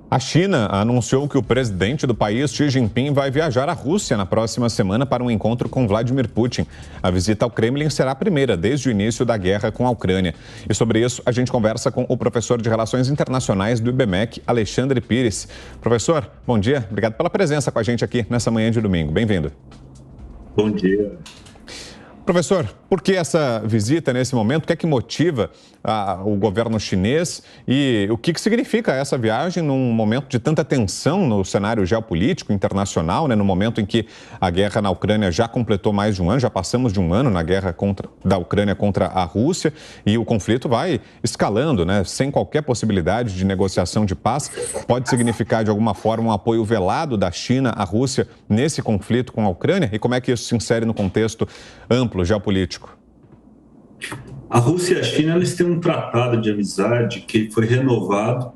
A China anunciou que o presidente do país, Xi Jinping, vai viajar à Rússia na próxima semana para um encontro com Vladimir Putin. A visita ao Kremlin será a primeira desde o início da guerra com a Ucrânia. E sobre isso, a gente conversa com o professor de Relações Internacionais do IBMEC, Alexandre Pires. Professor, bom dia. Obrigado pela presença com a gente aqui nessa manhã de domingo. Bem-vindo. Bom dia. Professor, por que essa visita nesse momento? O que é que motiva o governo chinês e o que significa essa viagem num momento de tanta tensão no cenário geopolítico internacional, né? No momento em que a guerra na Ucrânia já completou mais de um ano, já passamos de um ano na guerra da Ucrânia contra a Rússia e o conflito vai escalando, né? Sem qualquer possibilidade de negociação de paz. Pode significar, de alguma forma, um apoio velado da China à Rússia nesse conflito com a Ucrânia? E como é que isso se insere no contexto amplo geopolítico? A Rússia e a China, eles têm um tratado de amizade que foi renovado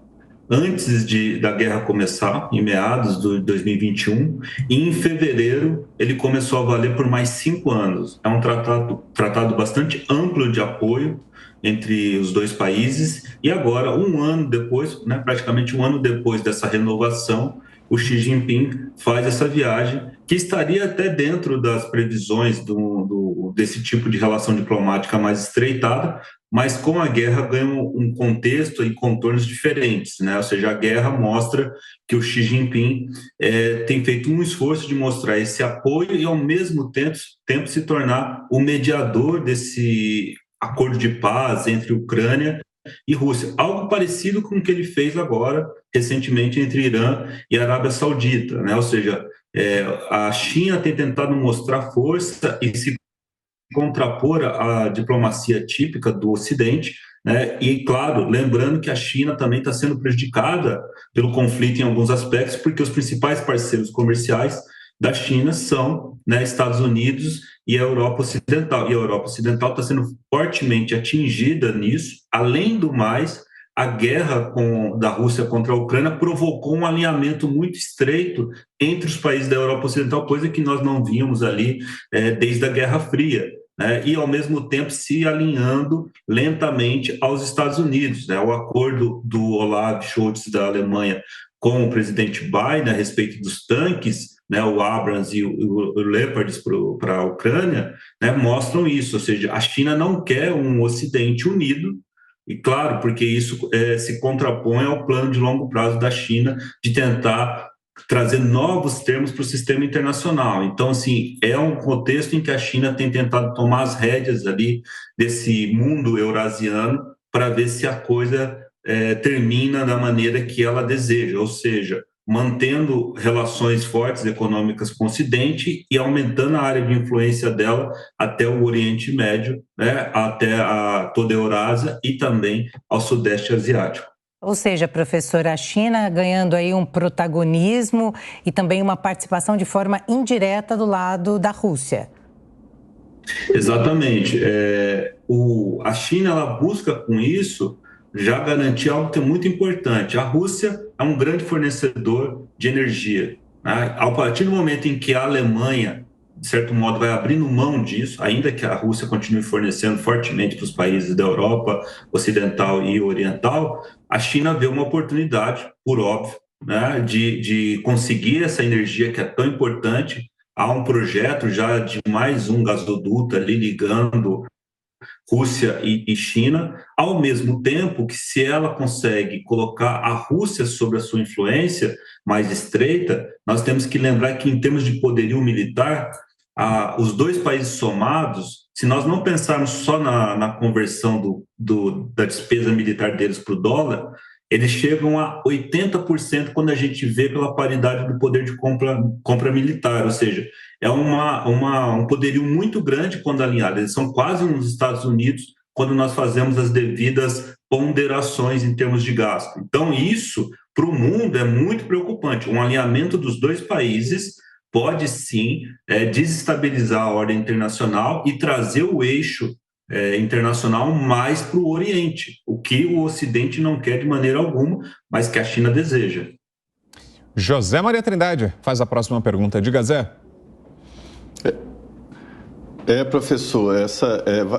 antes da guerra começar, em meados de 2021, e em fevereiro ele começou a valer por mais 5 anos. É um tratado bastante amplo de apoio entre os dois países, e agora, um ano depois, né, praticamente um ano depois dessa renovação, o Xi Jinping faz essa viagem, que estaria até dentro das previsões desse tipo de relação diplomática mais estreitada, mas com a guerra ganha um contexto e contornos diferentes, né? Ou seja, a guerra mostra que o Xi Jinping tem feito um esforço de mostrar esse apoio e, ao mesmo tempo se tornar o mediador desse acordo de paz entre Ucrânia e Rússia, algo parecido com o que ele fez agora, recentemente, entre Irã e Arábia Saudita, né? Ou seja, a China tem tentado mostrar força e se contrapor à diplomacia típica do Ocidente, né? E, claro, lembrando que a China também está sendo prejudicada pelo conflito em alguns aspectos, porque os principais parceiros comerciais da China são, né, Estados Unidos e a Europa Ocidental. E a Europa Ocidental está sendo fortemente atingida nisso. Além do mais, a guerra da Rússia contra a Ucrânia provocou um alinhamento muito estreito entre os países da Europa Ocidental, coisa que nós não víamos ali desde a Guerra Fria, né? E, ao mesmo tempo, se alinhando lentamente aos Estados Unidos, né? O acordo do Olaf Scholz da Alemanha com o presidente Biden a respeito dos tanques, né, o Abrams e o Leopard para a Ucrânia, né, mostram isso, ou seja, a China não quer um Ocidente unido, e claro, porque isso se contrapõe ao plano de longo prazo da China de tentar trazer novos termos para o sistema internacional. Então, assim, é um contexto em que a China tem tentado tomar as rédeas ali desse mundo eurasiano para ver se a coisa termina da maneira que ela deseja, ou seja, mantendo relações fortes econômicas com o Ocidente e aumentando a área de influência dela até o Oriente Médio, né, até toda a Eurásia e também ao Sudeste Asiático. Ou seja, professora, a China ganhando aí um protagonismo e também uma participação de forma indireta do lado da Rússia. Exatamente. A China, ela busca com isso já garantir algo que é muito importante. A Rússia é um grande fornecedor de energia, né? A partir do momento em que a Alemanha, de certo modo, vai abrindo mão disso, ainda que a Rússia continue fornecendo fortemente para os países da Europa Ocidental e Oriental, a China vê uma oportunidade, por óbvio, né, de conseguir essa energia que é tão importante. Há um projeto já de mais um gasoduto ali ligando Rússia e China, ao mesmo tempo que, se ela consegue colocar a Rússia sob a sua influência mais estreita, nós temos que lembrar que, em termos de poderio militar, os dois países somados, se nós não pensarmos só na conversão da despesa militar deles para o dólar, eles chegam a 80% quando a gente vê pela paridade do poder de compra militar, ou seja, é um poderio muito grande quando alinhado. Eles são quase uns Estados Unidos quando nós fazemos as devidas ponderações em termos de gasto. Então, isso, para o mundo, é muito preocupante. Um alinhamento dos dois países pode, sim, desestabilizar a ordem internacional e trazer o eixo internacional mais para o Oriente, o que o Ocidente não quer de maneira alguma, mas que a China deseja. José Maria Trindade faz a próxima pergunta. Diga, Zé. Professor,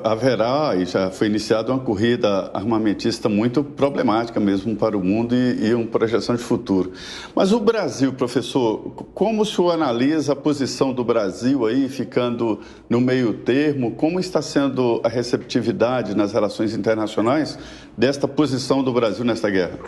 haverá, e já foi iniciada uma corrida armamentista muito problemática mesmo para o mundo e uma projeção de futuro. Mas o Brasil, professor, como o senhor analisa a posição do Brasil aí, ficando no meio termo? Como está sendo a receptividade nas relações internacionais desta posição do Brasil nesta guerra?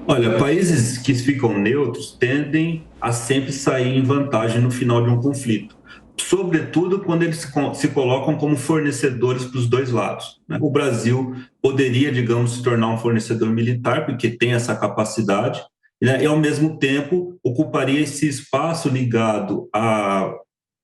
Olha, países que ficam neutros tendem a sempre sair em vantagem no final de um conflito, sobretudo quando eles se colocam como fornecedores para os dois lados, né? O Brasil poderia, digamos, se tornar um fornecedor militar, porque tem essa capacidade, né? E, ao mesmo tempo, ocuparia esse espaço ligado à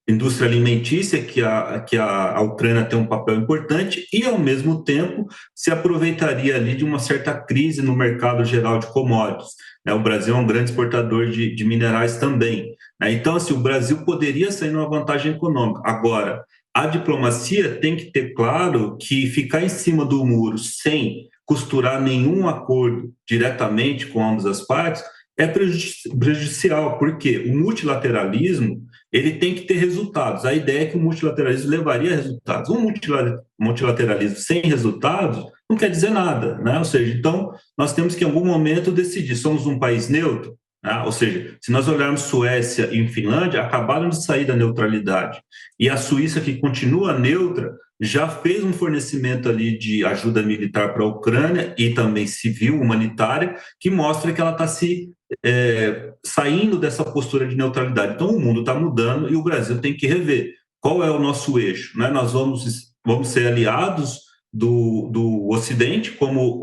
indústria alimentícia, que a Ucrânia tem um papel importante, e, ao mesmo tempo, se aproveitaria ali de uma certa crise no mercado geral de commodities, né? O Brasil é um grande exportador de minerais também, né? Então, assim, o Brasil poderia sair numa vantagem econômica. Agora, a diplomacia tem que ter claro que ficar em cima do muro sem costurar nenhum acordo diretamente com ambas as partes é prejudicial, porque o multilateralismo ele tem que ter resultados. A ideia é que o multilateralismo levaria a resultados. Um multilateralismo sem resultados não quer dizer nada, né? Ou seja, então, nós temos que, em algum momento, decidir. Somos um país neutro? Né? Ou seja, se nós olharmos Suécia e Finlândia, acabaram de sair da neutralidade. E a Suíça, que continua neutra, já fez um fornecimento ali de ajuda militar para a Ucrânia e também civil, humanitária, que mostra que ela está saindo dessa postura de neutralidade. Então, o mundo está mudando e o Brasil tem que rever qual é o nosso eixo, né? Nós vamos ser aliados do Ocidente, como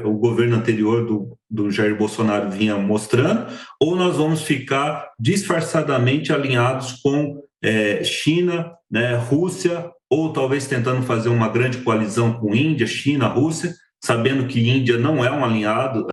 o governo anterior do Jair Bolsonaro vinha mostrando, ou nós vamos ficar disfarçadamente alinhados com China, né, Rússia, ou talvez tentando fazer uma grande coalizão com Índia, China, Rússia, sabendo que Índia não é um aliado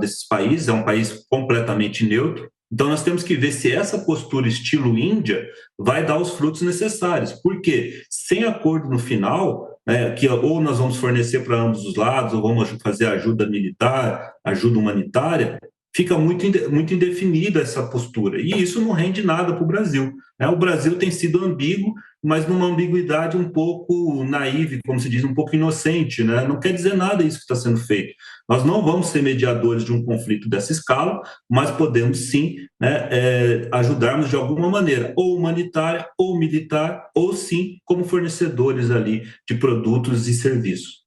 desses países, é um país completamente neutro. Então, nós temos que ver se essa postura estilo Índia vai dar os frutos necessários. Porque sem acordo no final, né, que ou nós vamos fornecer para ambos os lados, ou vamos fazer ajuda militar, ajuda humanitária, fica muito indefinida essa postura. E isso não rende nada para o Brasil, né? O Brasil tem sido ambíguo, mas numa ambiguidade um pouco naive, como se diz, um pouco inocente, né? Não quer dizer nada isso que está sendo feito. Nós não vamos ser mediadores de um conflito dessa escala, mas podemos sim, né, ajudarmos de alguma maneira, ou humanitária, ou militar, ou sim como fornecedores ali de produtos e serviços.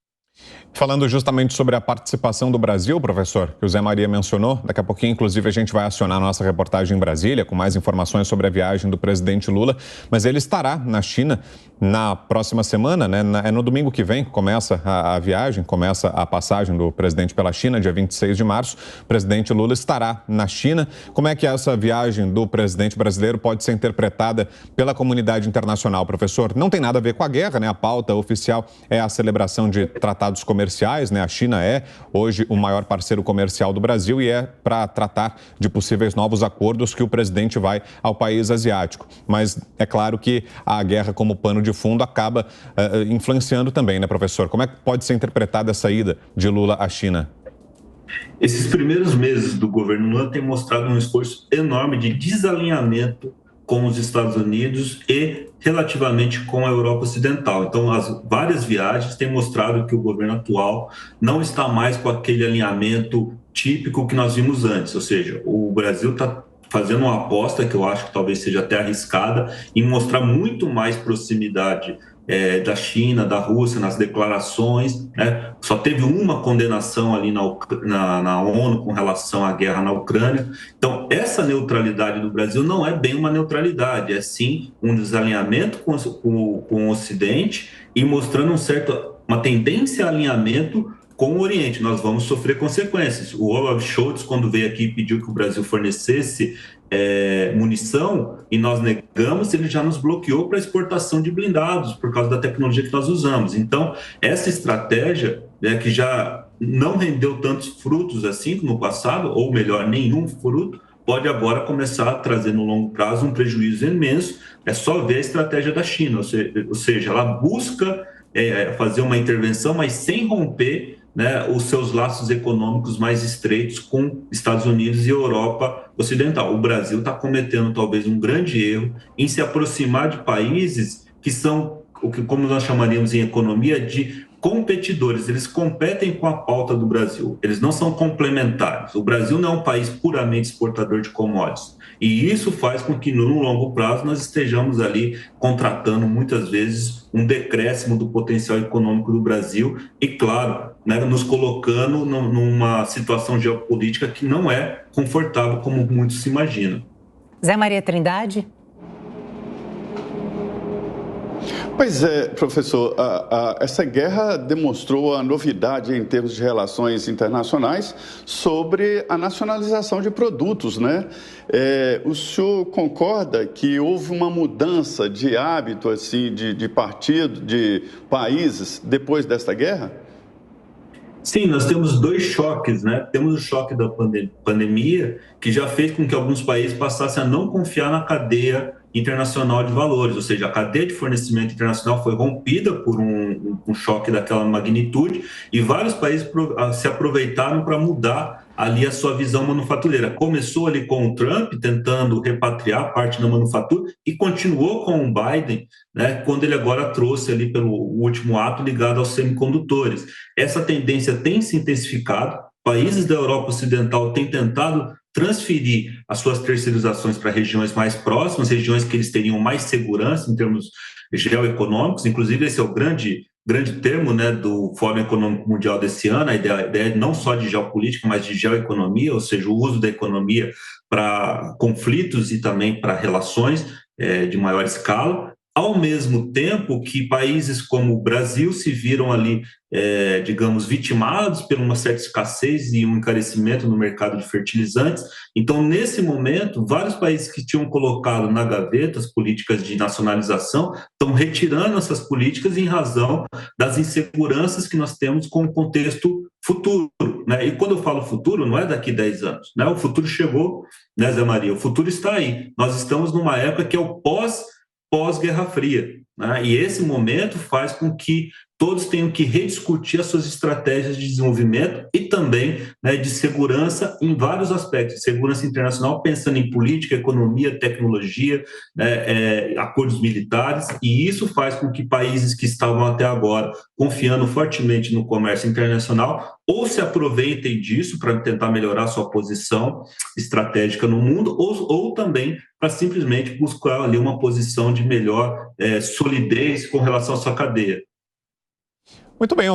Falando justamente sobre a participação do Brasil, professor, que o Zé Maria mencionou, daqui a pouquinho, inclusive, a gente vai acionar a nossa reportagem em Brasília com mais informações sobre a viagem do presidente Lula, mas ele estará na China na próxima semana, né? É no domingo que vem, começa a viagem, começa a passagem do presidente pela China, dia 26 de março. O presidente Lula estará na China. Como é que essa viagem do presidente brasileiro pode ser interpretada pela comunidade internacional, professor? Não tem nada a ver com a guerra, né? A pauta oficial é a celebração de tratados comerciais, né? A China é hoje o maior parceiro comercial do Brasil e é para tratar de possíveis novos acordos que o presidente vai ao país asiático. Mas é claro que a guerra como pano de fundo acaba influenciando também, né, professor? Como é que pode ser interpretada essa ida de Lula à China? Esses primeiros meses do governo Lula têm mostrado um esforço enorme de desalinhamento com os Estados Unidos e relativamente com a Europa Ocidental. Então, as várias viagens têm mostrado que o governo atual não está mais com aquele alinhamento típico que nós vimos antes, ou seja, o Brasil está fazendo uma aposta que eu acho que talvez seja até arriscada em mostrar muito mais proximidade da China, da Rússia, nas declarações, né? Só teve uma condenação ali na ONU com relação à guerra na Ucrânia. Então, essa neutralidade do Brasil não é bem uma neutralidade, é sim um desalinhamento com o Ocidente e mostrando uma tendência a alinhamento com o Oriente. Nós vamos sofrer consequências. O Olaf Scholz, quando veio aqui e pediu que o Brasil fornecesse munição e nós negamos, ele já nos bloqueou para exportação de blindados por causa da tecnologia que nós usamos. Então, essa estratégia, né, que já não rendeu tantos frutos assim como no passado, ou melhor, nenhum fruto, pode agora começar a trazer no longo prazo um prejuízo imenso. É só ver a estratégia da China, ou seja, ela busca fazer uma intervenção, mas sem romper, né, os seus laços econômicos mais estreitos com Estados Unidos e Europa Ocidental. O Brasil está cometendo talvez um grande erro em se aproximar de países que são o que, como nós chamaríamos em economia, de competidores. Eles competem com a pauta do Brasil, eles não são complementares. O Brasil não é um país puramente exportador de commodities, e isso faz com que, no longo prazo, nós estejamos ali contratando, muitas vezes, um decréscimo do potencial econômico do Brasil e, claro, né, nos colocando numa situação geopolítica que não é confortável, como muitos se imaginam. Zé Maria Trindade? Pois é, professor, essa guerra demonstrou a novidade em termos de relações internacionais sobre a nacionalização de produtos, né? O senhor concorda que houve uma mudança de hábito, assim, de partido, de países, depois desta guerra? Sim, nós temos dois choques, né? Temos o choque da pandemia, que já fez com que alguns países passassem a não confiar na cadeia internacional de valores, ou seja, a cadeia de fornecimento internacional foi rompida por um choque daquela magnitude e vários países se aproveitaram para mudar ali a sua visão manufatureira. Começou ali com o Trump, tentando repatriar parte da manufatura, e continuou com o Biden, né, quando ele agora trouxe ali pelo último ato ligado aos semicondutores. Essa tendência tem se intensificado, países da Europa Ocidental têm tentado transferir as suas terceirizações para regiões mais próximas, regiões que eles teriam mais segurança em termos geoeconômicos. Inclusive, esse é o grande termo, né, do Fórum Econômico Mundial desse ano, a ideia não só de geopolítica, mas de geoeconomia, ou seja, o uso da economia para conflitos e também para relações de maior escala. Ao mesmo tempo que países como o Brasil se viram ali, digamos, vitimados por uma certa escassez e um encarecimento no mercado de fertilizantes. Então, nesse momento, vários países que tinham colocado na gaveta as políticas de nacionalização estão retirando essas políticas em razão das inseguranças que nós temos com o contexto futuro, né? E quando eu falo futuro, não é daqui 10 anos, né? O futuro chegou, né, Zé Maria? O futuro está aí. Nós estamos numa época que é o pós-Guerra Fria, né? E esse momento faz com que todos tenham que rediscutir as suas estratégias de desenvolvimento e também, né, de segurança em vários aspectos. Segurança internacional, pensando em política, economia, tecnologia, né, acordos militares, e isso faz com que países que estavam até agora confiando fortemente no comércio internacional ou se aproveitem disso para tentar melhorar sua posição estratégica no mundo, ou também para simplesmente buscar ali uma posição de melhor solidez com relação à sua cadeia. Muito bem.